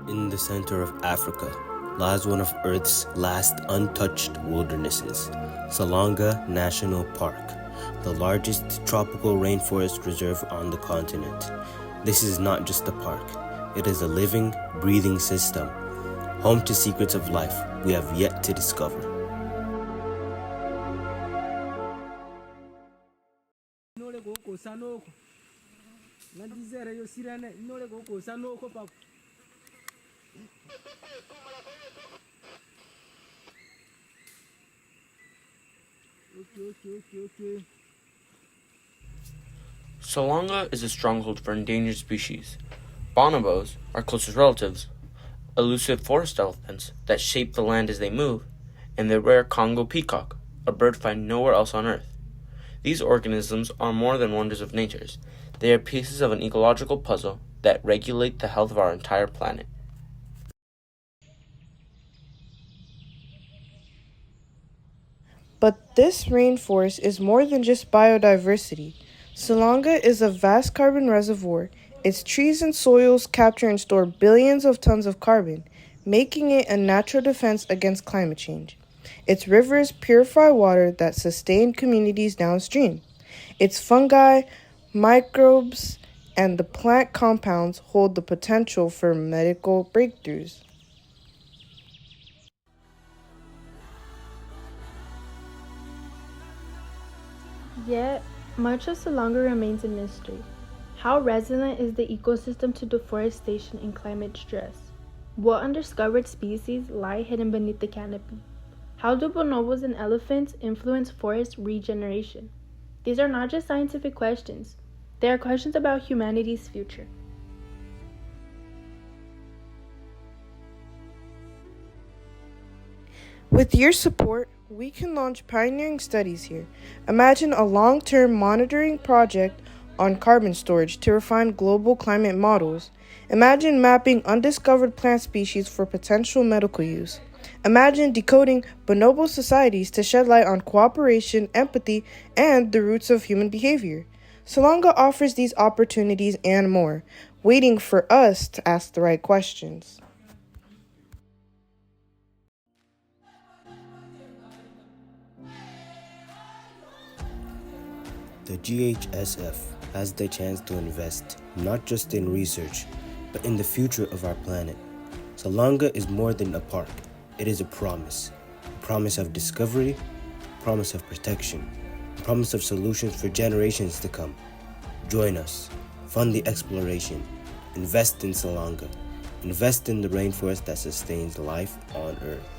In the center of Africa lies one of Earth's last untouched wildernesses, Salonga National Park, the largest tropical rainforest reserve on the continent. This is not just a park, it is a living, breathing system, home to secrets of life we have yet to discover. Salonga is a stronghold for endangered species. Bonobos, our closest relatives, elusive forest elephants that shape the land as they move, and the rare Congo peacock, a bird found nowhere else on Earth. These organisms are more than wonders of nature. They are pieces of an ecological puzzle that regulate the health of our entire planet. But this rainforest is more than just biodiversity. Salonga is a vast carbon reservoir. Its trees and soils capture and store billions of tons of carbon, making it a natural defense against climate change. Its rivers purify water that sustain communities downstream. Its fungi, microbes, and the plant compounds hold the potential for medical breakthroughs. Yet, much of Salonga remains a mystery. How resilient is the ecosystem to deforestation and climate stress? What undiscovered species lie hidden beneath the canopy? How do bonobos and elephants influence forest regeneration? These are not just scientific questions. They are questions about humanity's future. With your support, we can launch pioneering studies here. Imagine a long-term monitoring project on carbon storage to refine global climate models. Imagine mapping undiscovered plant species for potential medical use. Imagine decoding bonobo societies to shed light on cooperation, empathy, and the roots of human behavior. Salonga offers these opportunities and more, waiting for us to ask the right questions. The GHSF has the chance to invest not just in research, but in the future of our planet. Salonga is more than a park. It is a promise of discovery, a promise of protection, a promise of solutions for generations to come. Join us, fund the exploration, invest in Salonga, invest in the rainforest that sustains life on Earth.